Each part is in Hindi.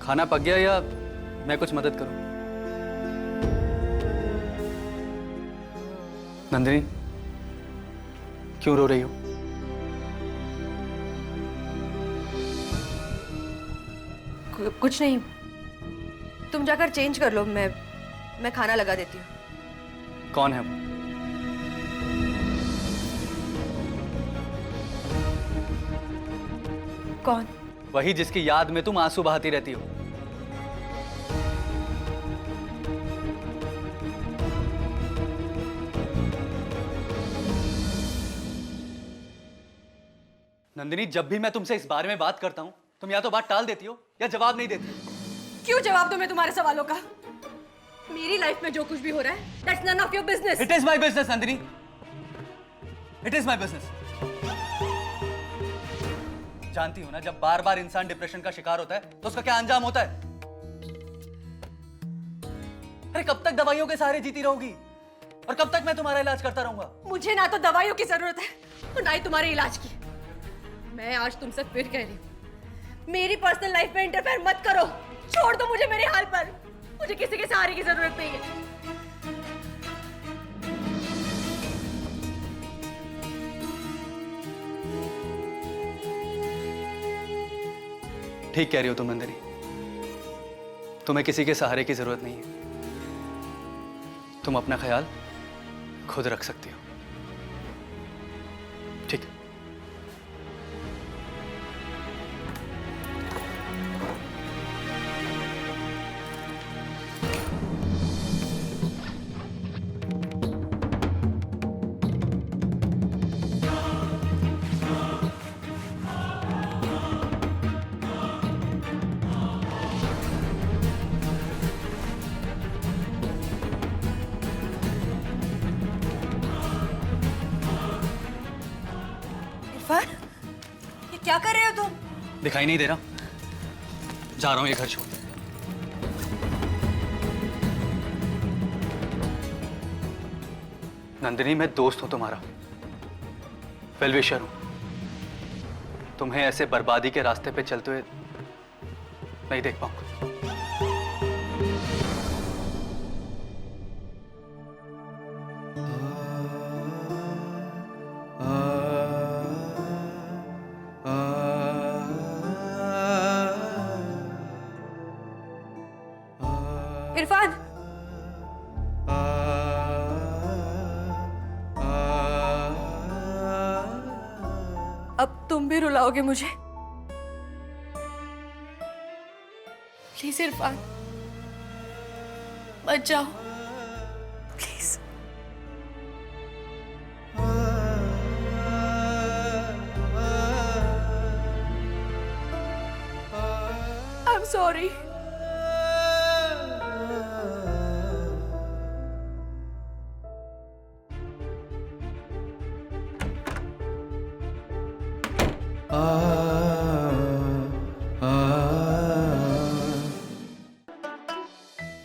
खाना पक गया या मैं कुछ मदद करूं? नंदिनी, क्यों रो रही हो? कुछ नहीं, तुम जाकर चेंज कर लो, मैं खाना लगा देती हूँ। कौन है वो? कौन? वही जिसकी याद में तुम आंसू बहाती रहती हो। नंदिनी, जब भी मैं तुमसे इस बारे में बात करता हूं तुम या तो बात टाल देती हो या जवाब नहीं देती। क्यों जवाब दूं मैं तुम्हारे सवालों का? मेरी लाइफ में जो कुछ भी हो रहा है, that's none of your business. It is my business Nandini, it is my business. जानती हो ना, जब बार बार इंसान डिप्रेशन का शिकार होता है तो उसका क्या अंजाम होता है? अरे कब तक दवाइयों के सहारे जीती रहोगी और कब तक मैं तुम्हारा इलाज करता रहूंगा? मुझे ना तो दवाइयों की जरूरत है और ना ही तुम्हारे इलाज की। मैं आज तुमसे फिर कह रही हूँ, मेरी पर्सनल लाइफ में इंटरफेयर मत करो। छोड़ दो मुझे मेरे हाल पर। मुझे किसी के सहारे की जरूरत नहीं है। ठीक कह रही हो तुम नंदिनी, तुम्हें किसी के सहारे की जरूरत नहीं है। तुम अपना ख्याल खुद रख सकती हो। ठीक है। इरफान, ये क्या कर रहे हो तुम? दिखाई नहीं दे रहा? जा रहा हूं ये घर छोड़। नंदिनी, मैं दोस्त हूं तुम्हारा, वेल विशर हूं। तुम्हें ऐसे बर्बादी के रास्ते पे चलते हुए नहीं देख पाऊंगा। इरफान, अब तुम भी रुलाओगे मुझे? प्लीज इरफान, मत जाओ प्लीज। I am sorry.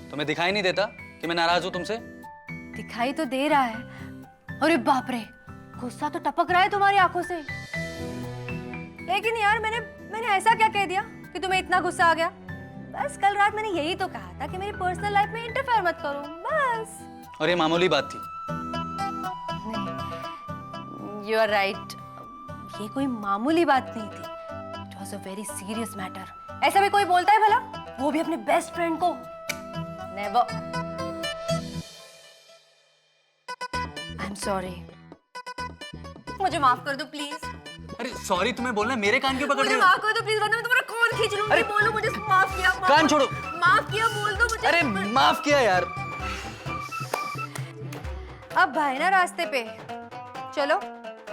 तुम्हें दिखाई नहीं देता कि मैं नाराज हूं तुमसे? दिखाई तो दे रहा है। अरे बाप रे, गुस्सा तो टपक रहा है तुम्हारी आंखों से। लेकिन यार, मैंने ऐसा क्या कह दिया कि तुम्हें इतना गुस्सा आ गया? बस कल रात मैंने यही तो कहा था कि मेरी पर्सनल लाइफ में इंटरफेयर मत करो, बस। और ये मामूली बात थी। यू आर राइट, ये कोई मामूली बात नहीं थी। It was a very serious matter. ऐसा भी कोई बोलता है भला? वो भी अपने बेस्ट फ्रेंड को? नेवर। आई एम सॉरी, मुझे माफ कर दो प्लीज। अरे सॉरी तुम्हें बोलना है, मेरे कान क्यों पकड़ रहे मुझे हो? माफ कर दो प्लीज, वरना मैं तुम्हारा कॉल खींच लूंगी। अरे बोलो मुझे माफ किया। कान छोड़ो। माफ किया बोल दो मुझे। अरे माफ किया यार। अब भाई ना रास्ते पे, चलो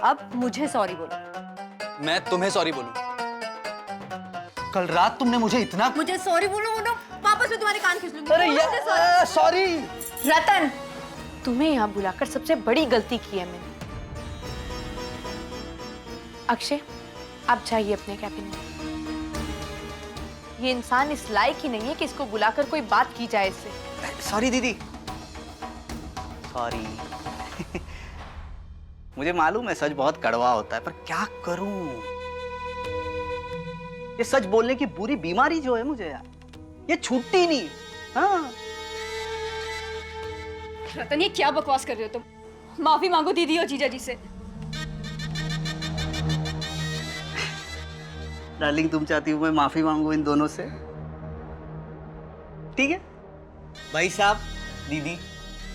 अब मुझे सॉरी बोलो। मैं तुम्हें सॉरी बोलूं? कल रात तुमने मुझे इतना। मुझे सॉरी बोलो ना, वापस मैं तुम्हारे कान खींच लूंगी। अरे बोलो मुझे यार सॉरी। रतन, तुम्हें यहाँ बुलाकर सबसे बड़ी गलती की है मैंने। अक्षय, आप जाइए अपने कैबिन में। ये इंसान इस लायक ही नहीं है कि इसको बुलाकर कोई बात की जाए इससे। सॉरी दीदी, सॉरी। मुझे मालूम है सच बहुत कड़वा होता है, पर क्या करूं? ये सच बोलने की बुरी बीमारी जो है मुझे यार। ये छूटती नहीं। हाँ रतन, ये क्या बकवास कर रहे हो तुम? माफी मांगो दीदी और जीजा जी से। डार्लिंग, तुम चाहती हो मैं माफी मांगू इन दोनों से? ठीक है भाई साहब, दीदी,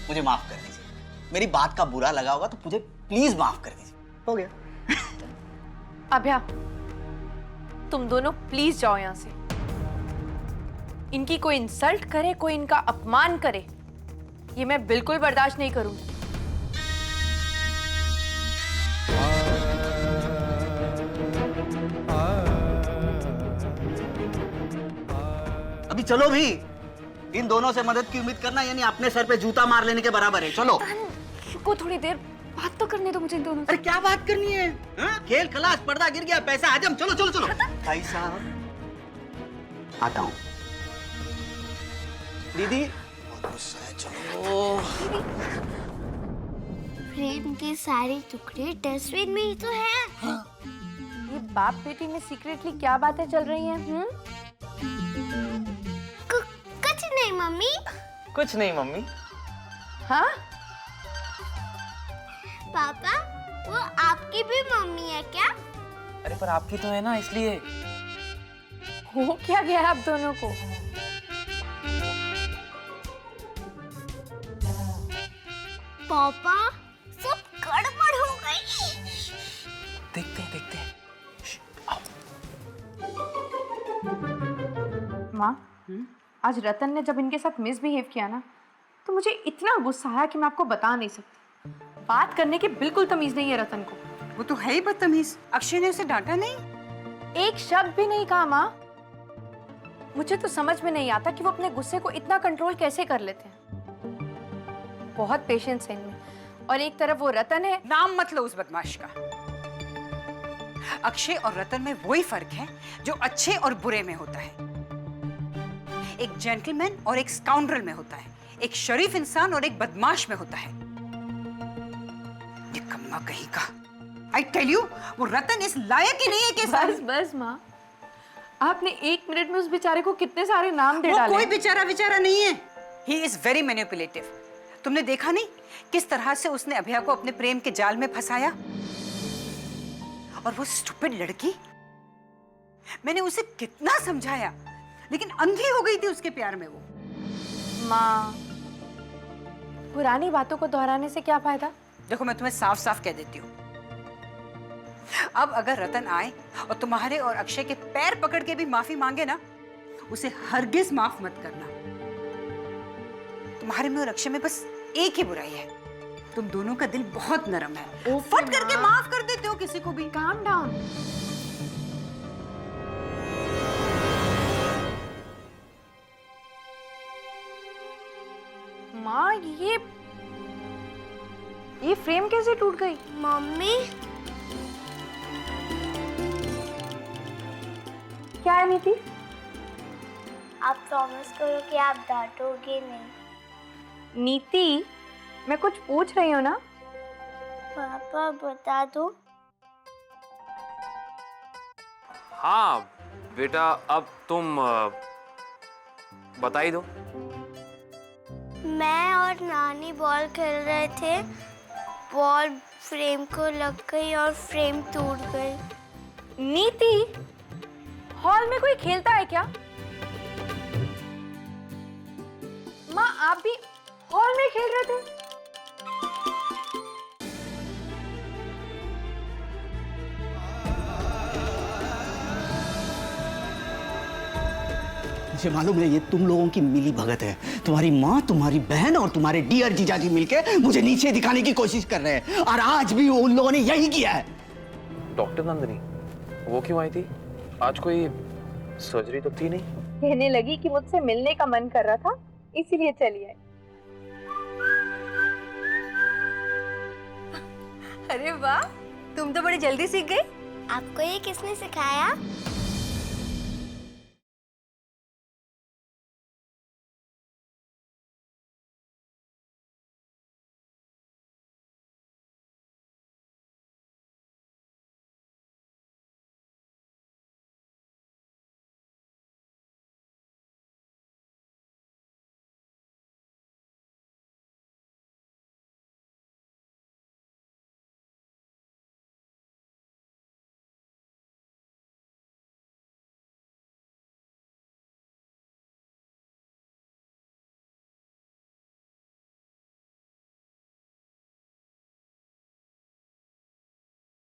मुझे माफ कर दीजिए। मेरी बात का बुरा लगा होगा तो मुझे प्लीज माफ कर दीजिए। हो गया। अभ्या, तुम दोनों प्लीज जाओ यहाँ से। इनकी कोई इंसल्ट करे, कोई इनका अपमान करे, ये मैं बिल्कुल बर्दाश्त नहीं करूंगी। अभी चलो भी। इन दोनों से मदद की उम्मीद करना यानी अपने सर पे जूता मार लेने के बराबर है। चलो। रुको थोड़ी देर, बात तो करने दो मुझे इन दोनों से। अरे क्या बात करनी है? हाँ? खेल खलास, पर्दा गिर गया, पैसा हजम। चलो चलो चलो। भाई साहब, आता हूँ। दीदी, बहुत गुस्सा है, चलो। फ्रेम के सारे टुकड़े डस्टबिन में ही तो है। ये बाप बेटी में सीक्रेटली क्या बातें चल रही हैं? कुछ नहीं मम्मी। कुछ नहीं मम्मी। हाँ? पापा, वो आपकी भी मम्मी है क्या? अरे पर आपकी तो है ना, इसलिए। हो क्या गया आप दोनों को? पापा, सब गड़बड़ हो गई। देखते हैं देखते हैं। माँ, आज रतन ने जब इनके साथ मिसबिहेव किया ना, तो मुझे इतना गुस्सा आया कि मैं आपको बता नहीं सकती। बात करने की बिल्कुल तमीज नहीं है रतन को। वो तो है ही बदतमीज। अक्षय ने उसे डांटा नहीं? एक शब्द भी नहीं कहा माँ। मुझे तो समझ में नहीं आता कि वो अपने गुस्से को इतना कंट्रोल कैसे कर लेते हैं। बहुत पेशेंस है इनमें, और एक तरफ वो रतन है। नाम मत लो उस बदमाश का। अक्षय और रतन में वही फर्क है जो अच्छे और बुरे में होता है। एक जेंटलमैन और एक स्काउंड्रल में होता है, एक शरीफ इंसान और एक बदमाश में होता है। निकम्मा कहीं का। I tell you, वो रतन इस लायक ही नहीं है कि बस बस माँ, आपने 1 मिनट में उस बेचारे को कितने सारे नाम दे वो डाले। कोई बेचारा नहीं है। He is very manipulative। तुमने देखा नहीं किस तरह से उसने अभया को अपने प्रेम के जाल में फंसाया? और वो स्टूपिड लड़की, मैंने उसे कितना समझाया, लेकिन अंधी हो गई थी उसके प्यार में वो। माँ, पुरानी बातों को दोहराने से क्या फायदा? देखो, मैं तुम्हें साफ साफ कह देती हूँ, अब अगर रतन आए और तुम्हारे और अक्षय के पैर पकड़ के भी माफी मांगे ना, उसे हरगिज माफ मत करना। तुम्हारे में और अक्षय में बस एक ही बुराई है, तुम दोनों का दिल बहुत नरम है। फट करके माफ कर देते हो किसी को भी। Calm down. माँ, ये फ्रेम कैसे टूट गई? मम्मी, क्या है नीति? आप प्रॉमिस करो कि आप डांटोगे नहीं। नीति, मैं कुछ पूछ रही हूँ ना। पापा बता दो। हाँ बेटा, अब तुम बता ही दो। मैं और नानी बॉल खेल रहे थे, बॉल फ्रेम को लग गई और फ्रेम टूट गई। नीति, हॉल में कोई खेलता है क्या? माँ, आप भी हॉल में खेल रहे थे? मुझे मालूम है ये तुम लोगों की मिली भगत है। तुम्हारी माँ, तुम्हारी बहन और तुम्हारे डियर जीजाजी मिलके मुझे नीचे दिखाने की कोशिश कर रहे हैं, और आज भी उन लोगों ने यही किया है। डॉक्टर नंदिनी, वो क्यों आई थी? आज कोई सर्जरी तो थी नहीं? कहने लगी कि मुझसे मिलने का मन कर रहा था, इसीलिए चली आई। अरे वाह, तुम तो बड़ी जल्दी सीख गई। आपको ये किसने सिखाया?